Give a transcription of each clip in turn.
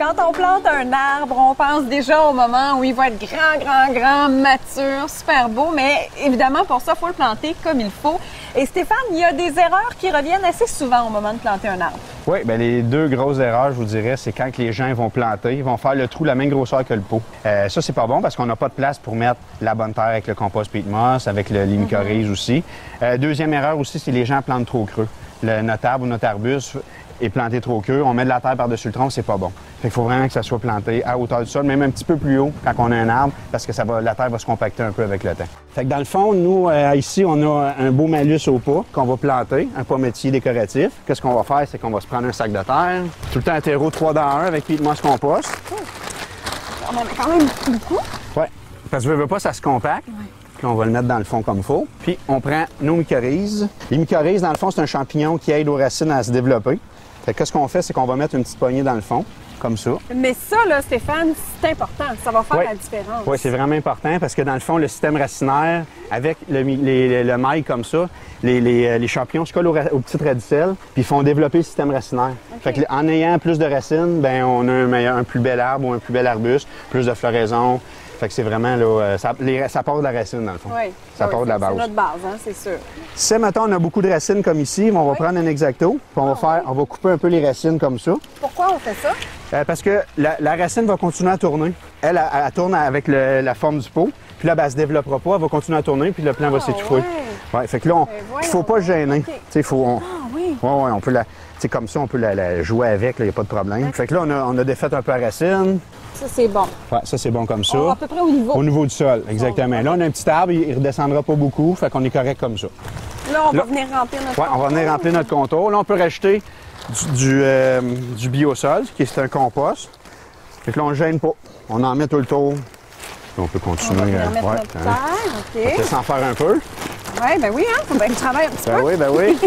Quand on plante un arbre, on pense déjà au moment où il va être grand, mature, super beau, mais évidemment, pour ça, il faut le planter comme il faut. Et Stéphane, il y a des erreurs qui reviennent assez souvent au moment de planter un arbre. Oui, bien les deux grosses erreurs, je vous dirais, c'est quand les gens vont planter, ils vont faire le trou la même grosseur que le pot. Ça, c'est pas bon parce qu'on n'a pas de place pour mettre la bonne terre avec le compost peat moss, avec les mycorhizes aussi. Deuxième erreur aussi, c'est les gens plantent trop creux. Notre arbre ou notre arbuste est planté trop creux, on met de la terre par-dessus le tronc, c'est pas bon. Fait qu'il faut vraiment que ça soit planté à hauteur du sol, même un petit peu plus haut quand on a un arbre, parce que la terre va se compacter un peu avec le temps. Fait que dans le fond, nous, ici, on a un beau malus au pas qu'on va planter, un pommier décoratif. Qu'est-ce qu'on va faire, c'est qu'on va se prendre un sac de terre, tout le temps un terreau 3 dans 1 avec peat moss compost. On en a quand même beaucoup. Oui, parce que je veux pas, ça se compacte. Ouais. Puis on va le mettre dans le fond comme il faut. Puis on prend nos mycorhizes. Les mycorhizes, dans le fond, c'est un champignon qui aide aux racines à se développer. Fait que ce qu'on fait, c'est qu'on va mettre une petite poignée dans le fond, comme ça. Mais ça, là, Stéphane, c'est important. Ça va faire la différence. Oui, c'est vraiment important parce que dans le fond, le système racinaire, avec le mail comme ça, les champignons se collent aux petites radicelles puis ils font développer le système racinaire. Okay. Fait qu'en ayant plus de racines, ben on a un plus bel arbre ou un plus bel arbuste, plus de floraison. Fait que c'est vraiment, là, ça part de la racine, dans le fond. Oui. Ça part de la base. C'est notre base, hein, c'est sûr. Si, mettons, on a beaucoup de racines comme ici, on va prendre un X-Acto, puis on va couper un peu les racines comme ça. Pourquoi on fait ça? Parce que la racine va continuer à tourner. Elle tourne avec la forme du pot, puis là, ben, elle se développera pas, elle va continuer à tourner, puis le plant va s'étouffer. Ouais, fait que là, il faut pas se gêner. Okay. Tu sais, oui. Ouais, on peut comme ça, on peut la jouer avec, il n'y a pas de problème. Okay. Fait que là, on a défait un peu la racine. Ça, c'est bon. Ouais, ça, c'est bon comme ça. À peu près au niveau. Au niveau du sol, exactement. Là, on a un petit arbre, il ne redescendra pas beaucoup, fait qu'on est correct comme ça. Là, on va venir remplir notre contour. On va venir remplir notre contour. Là, on peut rajouter du biosol, qui est un compost. Fait que là, on ne gêne pas. On en met tout le tour. On peut continuer. On va mettre notre terre, OK. On peut s'en faire un peu. Ouais, ben oui, hein? Faut bien que je travaille un petit peu. Ben oui.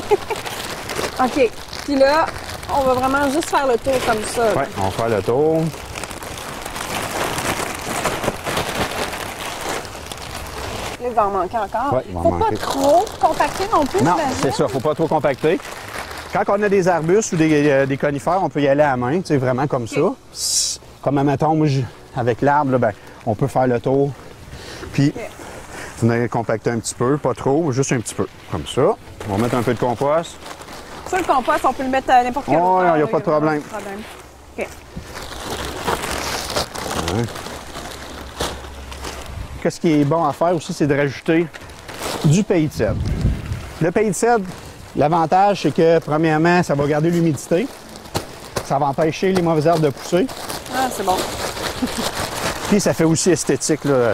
OK. Puis là, on va vraiment juste faire le tour comme ça. Oui, on va faire le tour. Là, il va en manquer encore. Ouais, il va en faut manquer. Pas trop compacter non plus. Non, c'est ça. Faut pas trop compacter. Quand on a des arbustes ou des conifères, on peut y aller à la main, tu sais, vraiment comme ça. Comme, admettons, moi, avec l'arbre, ben, on peut faire le tour. Puis, venir compacter un petit peu, pas trop, juste un petit peu. Comme ça. On va mettre un peu de compost. Ça, le compost, on peut le mettre à n'importe quel endroit. Oui, il n'y a pas de problème. OK. Ouais. Qu'est-ce qui est bon à faire aussi, c'est de rajouter du pays de cèdre. Le pays de cèdre, l'avantage, c'est que, premièrement, ça va garder l'humidité. Ça va empêcher les mauvaises herbes de pousser. Ah, c'est bon. Puis, ça fait aussi esthétique, là.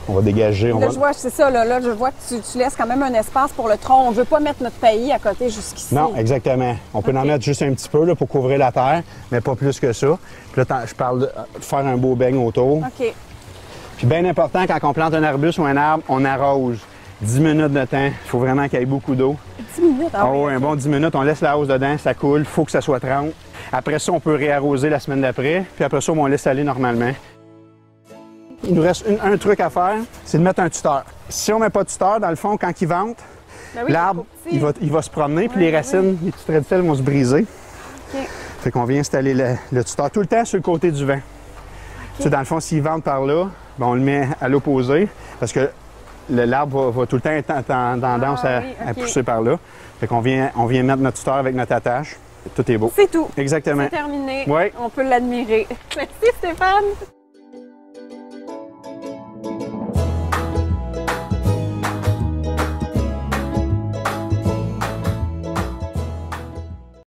On va dégager. Là, je vois, c'est ça, là, je vois que tu laisses quand même un espace pour le tronc. On ne veut pas mettre notre paillis à côté jusqu'ici. Non, exactement. On peut en mettre juste un petit peu là, pour couvrir la terre, mais pas plus que ça. Puis là, je parle de faire un beau beigne autour. OK. Puis bien important, quand on plante un arbuste ou un arbre, on arrose. 10 minutes de temps. Il faut vraiment qu'il y ait beaucoup d'eau. 10 minutes? Ah oui, un bon 10 minutes, on laisse la hausse dedans, ça coule. Il faut que ça soit trempe. Après ça, on peut réarroser la semaine d'après. Puis après ça, on laisse aller normalement. Il nous reste un truc à faire, c'est de mettre un tuteur. Si on ne met pas de tuteur, dans le fond, quand il vente, l'arbre, il va se promener, puis les racines, les petites radicelles vont se briser. Okay. Fait qu'on vient installer le tuteur tout le temps sur le côté du vent. Okay. Tu sais, dans le fond, s'il vente par là, ben, on le met à l'opposé, parce que l'arbre va tout le temps être en tendance à pousser par là. Fait qu'on vient mettre notre tuteur avec notre attache. Tout est beau. C'est tout. Exactement. C'est terminé. Oui. On peut l'admirer. Merci Stéphane.